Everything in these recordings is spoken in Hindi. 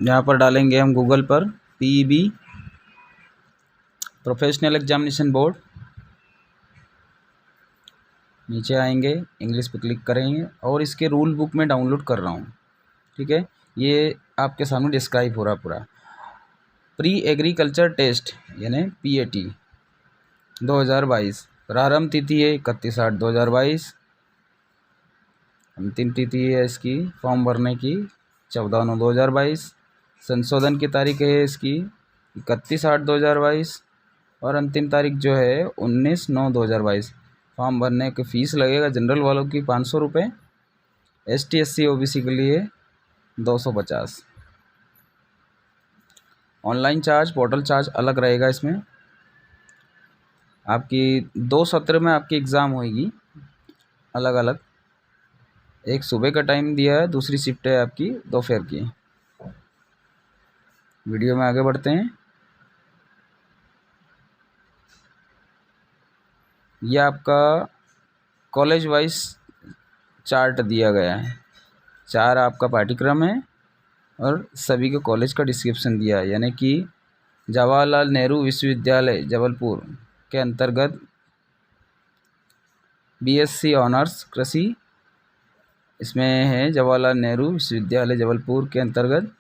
यहाँ पर डालेंगे हम गूगल पर PEB प्रोफेशनल एग्जामिनेशन बोर्ड। नीचे आएंगे, इंग्लिश पे क्लिक करेंगे और इसके रूल बुक में डाउनलोड कर रहा हूँ। ठीक है, ये आपके सामने डिस्क्राइब हो रहा पूरा। प्री एग्रीकल्चर टेस्ट यानी PAT 2022, प्रारंभ तिथि है 31/8/2022। अंतिम तिथि है इसकी फॉर्म भरने की 14/9/2022। संशोधन की तारीख है इसकी 31/8/2022 और अंतिम तारीख जो है 19/9/2022। फॉर्म भरने की फ़ीस लगेगा जनरल वालों की 500 रुपये, ST SC OBC के लिए 250। ऑनलाइन चार्ज, पोर्टल चार्ज अलग रहेगा। इसमें आपकी 2 सत्र में आपकी एग्ज़ाम होएगी अलग अलग। एक सुबह का टाइम दिया है, दूसरी शिफ्ट है आपकी दोपहर की। वीडियो में आगे बढ़ते हैं। यह आपका कॉलेज वाइज चार्ट दिया गया है। 4 आपका पाठ्यक्रम है और सभी के कॉलेज का डिस्क्रिप्शन दिया है, यानी कि जवाहरलाल नेहरू विश्वविद्यालय जबलपुर के अंतर्गत BSc ऑनर्स कृषि, इसमें है जवाहरलाल नेहरू विश्वविद्यालय जबलपुर के अंतर्गत।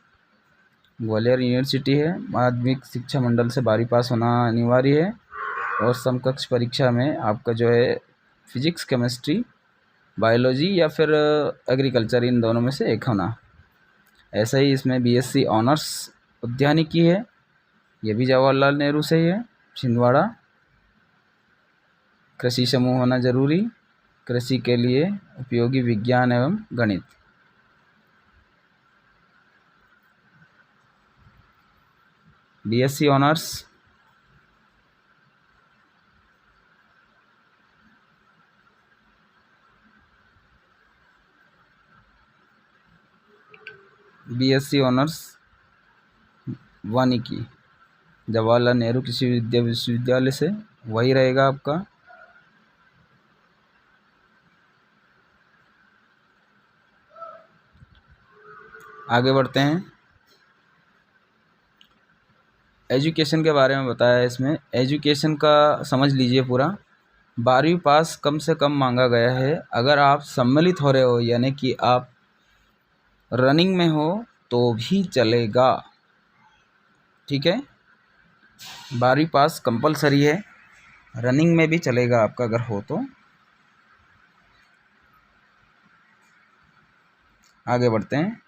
ग्वालियर यूनिवर्सिटी है। माध्यमिक शिक्षा मंडल से 12वीं पास होना अनिवार्य है और समकक्ष परीक्षा में आपका जो है फिजिक्स, केमिस्ट्री, बायोलॉजी या फिर एग्रीकल्चर, इन दोनों में से एक होना। ऐसा ही इसमें BSc ऑनर्स उद्यानिकी है, ये भी जवाहरलाल नेहरू से ही है, छिंदवाड़ा। कृषि समूह होना जरूरी, कृषि के लिए उपयोगी विज्ञान एवं गणित। BSc ऑनर्स वानिकी जवाहरलाल नेहरू कृषि विश्वविद्यालय से, वही रहेगा आपका। आगे बढ़ते हैं। एजुकेशन के बारे में बताया है इसमें। एजुकेशन का समझ लीजिए पूरा। 12वीं पास कम से कम मांगा गया है। अगर आप सम्मिलित हो रहे हो यानी कि आप रनिंग में हो तो भी चलेगा। ठीक है, 12वीं पास कंपलसरी है, रनिंग में भी चलेगा आपका अगर हो तो। आगे बढ़ते हैं।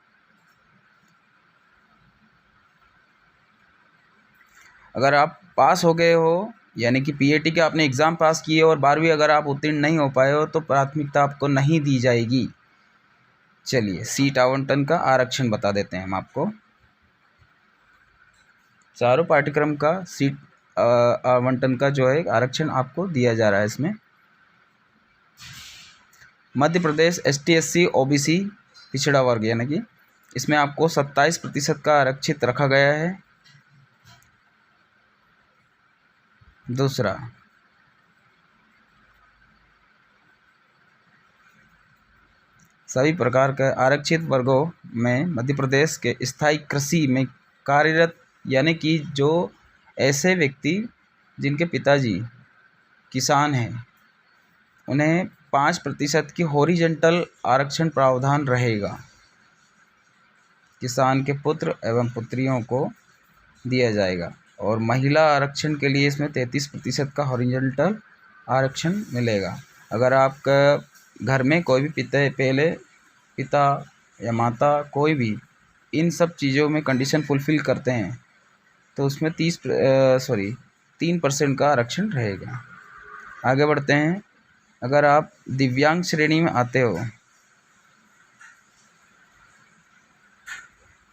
अगर आप पास हो गए हो यानी कि PAT के आपने एग्ज़ाम पास किए और 12वीं अगर आप उत्तीर्ण नहीं हो पाए हो तो प्राथमिकता आपको नहीं दी जाएगी। चलिए, सीट आवंटन का आरक्षण बता देते हैं हम आपको। चारों पाठ्यक्रम का सीट आवंटन का जो है आरक्षण आपको दिया जा रहा है इसमें। Madhya Pradesh ST SC OBC पिछड़ा वर्ग यानी कि इसमें आपको 27% का आरक्षित रखा गया है। दूसरा, सभी प्रकार के आरक्षित वर्गों में मध्य प्रदेश के स्थायी कृषि में कार्यरत यानी कि जो ऐसे व्यक्ति जिनके पिताजी किसान हैं उन्हें 5% की हॉरिजॉन्टल आरक्षण प्रावधान रहेगा। किसान के पुत्र एवं पुत्रियों को दिया जाएगा। और महिला आरक्षण के लिए इसमें 33% का हॉरिजॉन्टल आरक्षण मिलेगा। अगर आपका घर में कोई भी पिता या माता कोई भी इन सब चीज़ों में कंडीशन फुलफ़िल करते हैं तो उसमें 3% का आरक्षण रहेगा। आगे बढ़ते हैं। अगर आप दिव्यांग श्रेणी में आते हो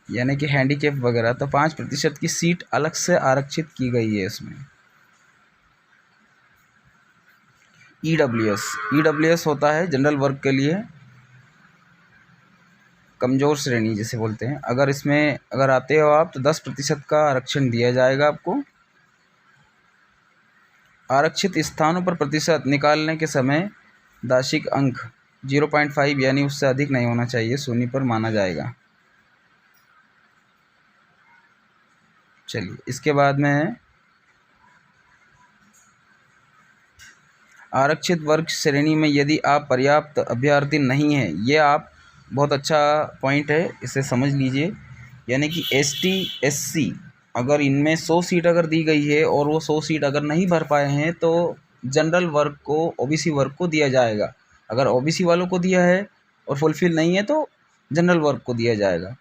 यानी कि हैंडीकैप वगैरह तो 5% की सीट अलग से आरक्षित की गई है इसमें। EWS होता है जनरल वर्ग के लिए कमज़ोर श्रेणी जिसे बोलते हैं। अगर इसमें अगर आते हो आप तो 10% का आरक्षण दिया जाएगा आपको। आरक्षित स्थानों पर प्रतिशत निकालने के समय दार्शिक अंक 0.5 यानी उससे अधिक नहीं होना चाहिए, 0 पर माना जाएगा। चलिए, इसके बाद में आरक्षित वर्ग श्रेणी में यदि आप पर्याप्त अभ्यर्थी नहीं हैं, ये आप बहुत अच्छा पॉइंट है, इसे समझ लीजिए। यानी कि एसटी एससी अगर इनमें 100 सीट अगर दी गई है और वो 100 सीट अगर नहीं भर पाए हैं तो जनरल वर्ग को, ओबीसी वर्ग को दिया जाएगा। अगर ओबीसी वालों को दिया है और फुलफिल नहीं है तो जनरल वर्ग को दिया जाएगा।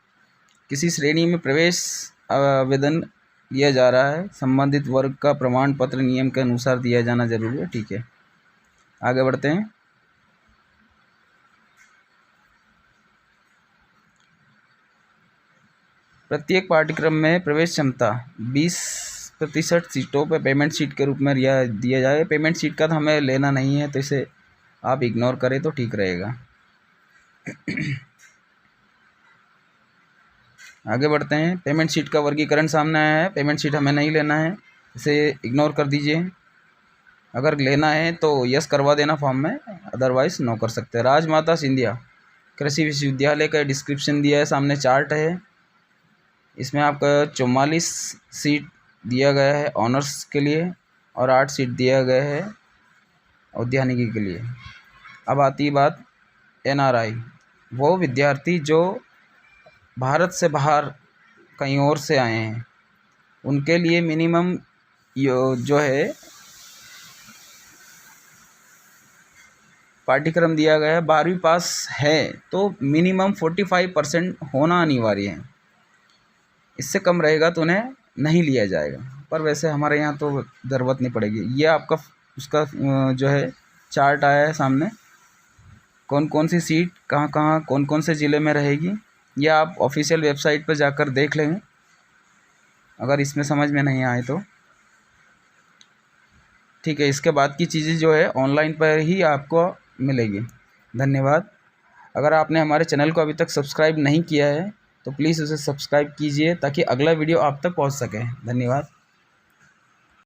किसी श्रेणी में प्रवेश आवेदन लिया जा रहा है, संबंधित वर्ग का प्रमाण पत्र नियम के अनुसार दिया जाना जरूरी है। ठीक है, आगे बढ़ते हैं। प्रत्येक पाठ्यक्रम में प्रवेश क्षमता 20% सीटों पर पेमेंट सीट के रूप में दिया जाए। पेमेंट सीट का तो हमें लेना नहीं है, तो इसे आप इग्नोर करें तो ठीक रहेगा। आगे बढ़ते हैं। पेमेंट सीट का वर्गीकरण सामने आया है। पेमेंट सीट हमें नहीं लेना है, इसे इग्नोर कर दीजिए। अगर लेना है तो यस करवा देना फॉर्म में, अदरवाइज नो कर सकते हैं। राजमाता सिंधिया कृषि विश्वविद्यालय का डिस्क्रिप्शन दिया है, सामने चार्ट है। इसमें आपका 44 सीट दिया गया है ऑनर्स के लिए और 8 सीट दिया गया है औद्यानिकी के लिए। अब आती बात एनआरआई, वो विद्यार्थी जो भारत से बाहर कहीं और से आए हैं, उनके लिए मिनिमम जो है पाठ्यक्रम दिया गया है। 12वीं पास है तो मिनिमम 45% होना अनिवार्य है, इससे कम रहेगा तो उन्हें नहीं लिया जाएगा। पर वैसे हमारे यहाँ तो ज़रूरत नहीं पड़ेगी। ये आपका उसका जो है चार्ट आया है सामने, कौन कौन सी सीट कहाँ कहाँ कौन कौन से ज़िले में रहेगी, ये आप ऑफिशियल वेबसाइट पर जाकर देख लेंगे अगर इसमें समझ में नहीं आए तो। ठीक है, इसके बाद की चीज़ें जो है ऑनलाइन पर ही आपको मिलेगी। धन्यवाद। अगर आपने हमारे चैनल को अभी तक सब्सक्राइब नहीं किया है तो प्लीज़ उसे सब्सक्राइब कीजिए ताकि अगला वीडियो आप तक पहुंच सके। धन्यवाद।